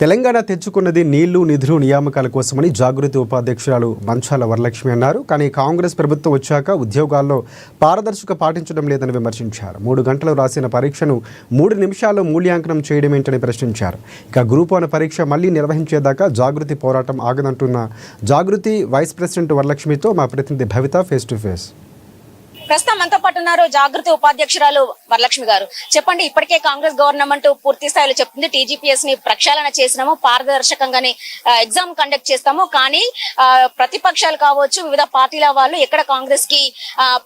తెలంగాణ తెచ్చుకున్నది నీళ్లు నిధులు నియామకాల కోసమని జాగృతి ఉపాధ్యక్షురాలు మంచాల వరలక్ష్మి అన్నారు. కానీ కాంగ్రెస్ ప్రభుత్వం వచ్చాక ఉద్యోగాల్లో పారదర్శక పాటించడం లేదని విమర్శించారు. 3 గంటలు రాసిన పరీక్షను 3 నిమిషాల్లో మూల్యాంకనం చేయడమేంటని ప్రశ్నించారు. ఇక గ్రూప్ 1 పరీక్ష మళ్లీ నిర్వహించేదాకా జాగృతి పోరాటం ఆగదంటున్న జాగృతి వైస్ ప్రెసిడెంట్ వరలక్ష్మితో మా ప్రతినిధి భవిత ఫేస్ టు ఫేస్. ప్రస్తుతం మనతో పాటు ఉన్నారు జాగృతి ఉపాధ్యక్షురాలు వరలక్ష్మి గారు. చెప్పండి, ఇప్పటికే కాంగ్రెస్ గవర్నమెంట్ పూర్తి స్థాయిలో చెప్తుంది TGPS ని ప్రక్షాళన చేసినాము, పారదర్శకంగానే ఎగ్జామ్ కండక్ట్ చేస్తాము. కానీ ప్రతిపక్షాలు కావచ్చు, వివిధ పార్టీల వాళ్ళు ఎక్కడ కాంగ్రెస్ కి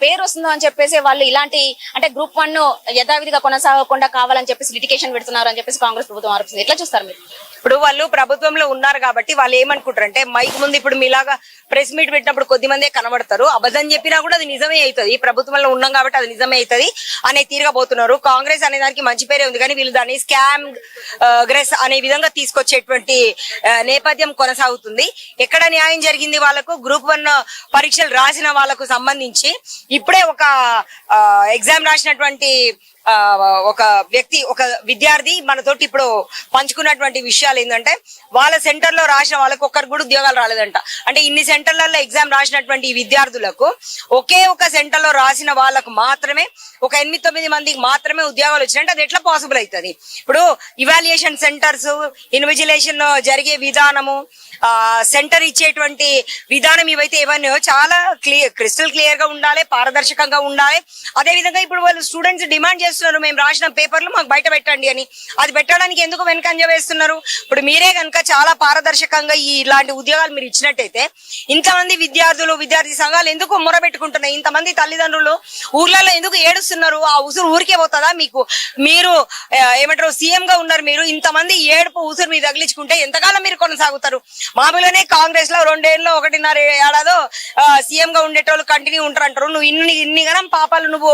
పేరు వస్తుందో అని చెప్పేసి వాళ్ళు ఇలాంటి అంటే గ్రూప్ 1 యథావిధిగా కొనసాగకుండా కావాలని చెప్పేసి లిటిగేషన్ పెడుతున్నారు అని చెప్పేసి కాంగ్రెస్ ప్రభుత్వం ఆరోపిస్తుంది. ఎట్లా చూస్తారు మీరు? ఇప్పుడు వాళ్ళు ప్రభుత్వంలో ఉన్నారు కాబట్టి వాళ్ళు ఏమనుకుంటారంటే, మైక్ ముందు ఇప్పుడు మీలాగా ప్రెస్ మీట్ పెట్టినప్పుడు కొద్ది మందే కనబడతారు, అబద్ధం చెప్పినా కూడా అది నిజమే అవుతుంది, ప్రభుత్వంలో ఉన్నాం కాబట్టి అది నిజమే అవుతుంది అనే తీరుగా పోతున్నారు. కాంగ్రెస్ అనే దానికి మంచి పేరే ఉంది, కానీ వీళ్ళు దాన్ని స్కామ్ గ్రెస్ అనే విధంగా తీసుకొచ్చేటువంటి నేపథ్యం కొనసాగుతుంది. ఎక్కడ న్యాయం జరిగింది వాళ్ళకు? గ్రూప్ 1 పరీక్షలు రాసిన వాళ్ళకు సంబంధించి ఇప్పుడే ఒక ఎగ్జామ్ రాసినటువంటి ఒక వ్యక్తి, ఒక విద్యార్థి మనతోటి ఇప్పుడు పంచుకున్నటువంటి విషయాలు ఏంటంటే, వాళ్ళ సెంటర్ లో రాసిన వాళ్ళకు ఒక్కరికి కూడా ఉద్యోగాలు రాలేదంట. అంటే ఇన్ని సెంటర్లలో ఎగ్జామ్ రాసినటువంటి ఈ విద్యార్థులకు ఒకే ఒక సెంటర్ లో రాసిన వాళ్ళకు మాత్రమే ఒక 8-9 మందికి మాత్రమే ఉద్యోగాలు వచ్చినాయంటే అది ఎట్లా పాసిబుల్ అవుతుంది? ఇప్పుడు ఇవాల్యుయేషన్ సెంటర్స్, ఇన్విజిలేషన్ జరిగే విధానము, సెంటర్ ఇచ్చేటువంటి విధానం ఇవైతే ఏమన్నా చాలా క్రిస్టల్ క్లియర్ గా ఉండాలి, పారదర్శకంగా ఉండాలి. అదే విధంగా ఇప్పుడు వాళ్ళు స్టూడెంట్స్ డిమాండ్ చేస్తున్నారు, మేము రాసిన పేపర్లు మాకు బయట పెట్టండి అని. అది పెట్టడానికి ఎందుకు వెనకంజ వేస్తున్నారు? ఇప్పుడు మీరే కనుక చాలా పారదర్శకంగా ఇలాంటి ఉద్యోగాలు మీరు ఇచ్చినట్టయితే ఇంతమంది విద్యార్థులు, విద్యార్థి సంఘాలు ఎందుకు మొరబెట్టుకుంటున్నాయి? ఇంతమంది తల్లిదండ్రులు ఊర్లలో ఎందుకు ఏడుస్తున్నారు? ఆ ఉసురు ఊరికే పోతుందా మీకు? మీరు ఏమంటారు, సీఎం గా ఉన్నారు, మీరు ఇంతమంది ఏడుపు ఉసురు మీరు తగిలించుకుంటే ఎంతకాలం మీరు కొనసాగుతారు? మామూలుగానే కాంగ్రెస్ లో 2 ఏళ్ళు 1.5 ఏడాదో సీఎం గా ఉండేటోళ్ళు కంటిన్యూ ఉంటారు అంటారు. నువ్వు ఇన్ని గనం పాపాలు నువ్వు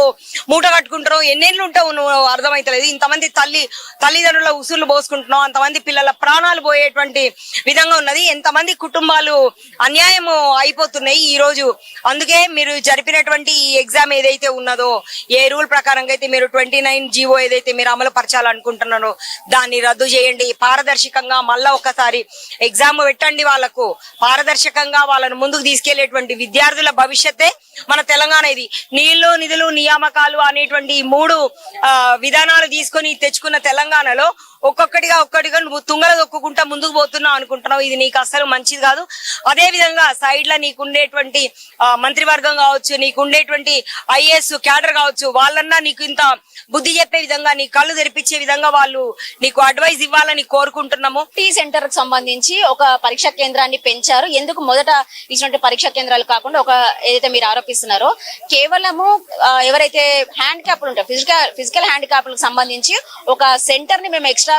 మూట కట్టుకుంటావు, ఎన్నేళ్ళు ఉంటావు నువ్వు? అర్థమైతలేదు. ఇంతమంది తల్లిదండ్రుల ఉసుర్లు పోసుకుంటున్నావు, అంతమంది పిల్లల ప్రాణాలు పోయేటువంటి విధంగా ఉన్నది, ఎంతమంది కుటుంబాలు అన్యాయం అయిపోతున్నాయి ఈ రోజు. అందుకే మీరు జరిపినటువంటి ఈ ఎగ్జామ్ ఏదైతే ఉన్నదో, ఏ రూల్ ప్రకారంగా అయితే మీరు 29 జీవో ఏదైతే మీరు అమలు పరచాలనుకుంటున్నారో దాన్ని రద్దు చేయండి. పారదర్శకంగా మళ్ళా ఒకసారి ఎగ్జామ్ పెట్టండి. వాళ్ళకు పారదర్శకంగా వాళ్ళను ముందుకు తీసుకెళ్లేటువంటి విద్యార్థుల భవిష్యత్తే మన తెలంగాణ. ఇది నీళ్లు నిధులు నియామకాలు అనేటువంటి 3 విధానాలు తీసుకొని తెచ్చుకున్న తెలంగాణలో ఒక్కొక్కటిగా నువ్వు తుంగల దొక్కుకుంటా ముందుకు పోతున్నావు అనుకుంటున్నావు. ఇది నీకు అస్సలు మంచిది కాదు. అదే విధంగా సైడ్ లో నీకుండేటువంటి మంత్రివర్గం కావచ్చు, నీకుండేటువంటి IAS క్యాడర్ కావచ్చు, వాళ్ళన్నా నీకు ఇంత బుద్ధి చెప్పే విధంగా, నీ కళ్ళు తెరిపించే విధంగా వాళ్ళు నీకు అడ్వైజ్ ఇవ్వాలని కోరుకుంటున్నాము. సెంటర్ కి సంబంధించి ఒక పరీక్షా కేంద్రాన్ని పెంచారు. ఎందుకు మొదట ఇచ్చినటువంటి పరీక్షా కేంద్రాలు కాకుండా ఒక ఏదైతే మీరు ఆరోపిస్తున్నారో కేవలము ఎవరైతే హ్యాండిక్యాప్లు ఉంటారో ఫిజికల్ హ్యాండిక్యాప్లకు సంబంధించి ఒక సెంటర్ ని మేము ఎక్స్ట్రా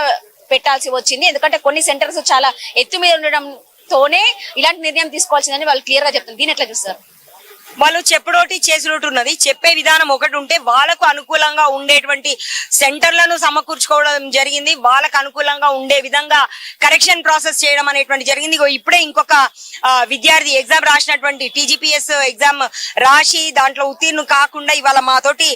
పెట్టాల్సి వచ్చింది. ఎందుకంటే కొన్ని సెంటర్స్ చాలా ఎత్తు మీద ఉండడంతోనే ఇలాంటి నిర్ణయం తీసుకోవాల్సిందని వాళ్ళు క్లియర్ గా చెప్తున్నారు. దీని ఎట్లా చూస్తారు? వాళ్ళు చెప్పుడోటి చేసుడోటి ఉన్నది. చెప్పే విధానం ఒకటి ఉంటే వాళ్ళకు అనుకూలంగా ఉండేటువంటి సెంటర్లను సమకూర్చుకోవడం జరిగింది. వాళ్ళకు అనుకూలంగా ఉండే విధంగా కరెక్షన్ ప్రాసెస్ చేయడం అనేటువంటి జరిగింది. ఇప్పుడే ఇంకొక విద్యార్థి ఎగ్జామ్ రాసినటువంటి TGPS ఎగ్జామ్ రాసి దాంట్లో ఉత్తీర్ణం కాకుండా ఇవాళ మాతోటి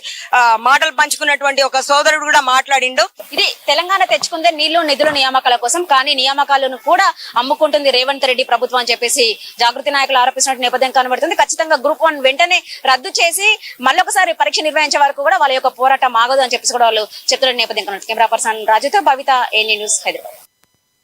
మాటలు పంచుకున్నటువంటి ఒక సోదరుడు కూడా మాట్లాడిండు. ఇది తెలంగాణ తెచ్చుకుందే నీళ్లు నిధులు నియామకాల కోసం, కానీ నియామకాలను కూడా అమ్ముకుంటుంది రేవంత్ రెడ్డి ప్రభుత్వం అని చెప్పేసి జాగృతి నాయకులు ఆరోపిస్తున్నట్టు నేపథ్యం కనబడుతుంది. ఖచ్చితంగా గ్రూప్ 1 వెంటనే రద్దు చేసి మళ్ళొకసారి పరీక్ష నిర్వహించే వరకు కూడా వాళ్ళ యొక్క పోరాటం ఆగదు అని చెప్పేసి కూడా వాళ్ళు చెప్తున్న నేపథ్యం కనబడుతుంది. కెమెరా పర్సన్ రాజుతో భవిత, ANI న్యూస్, హైదరాబాద్.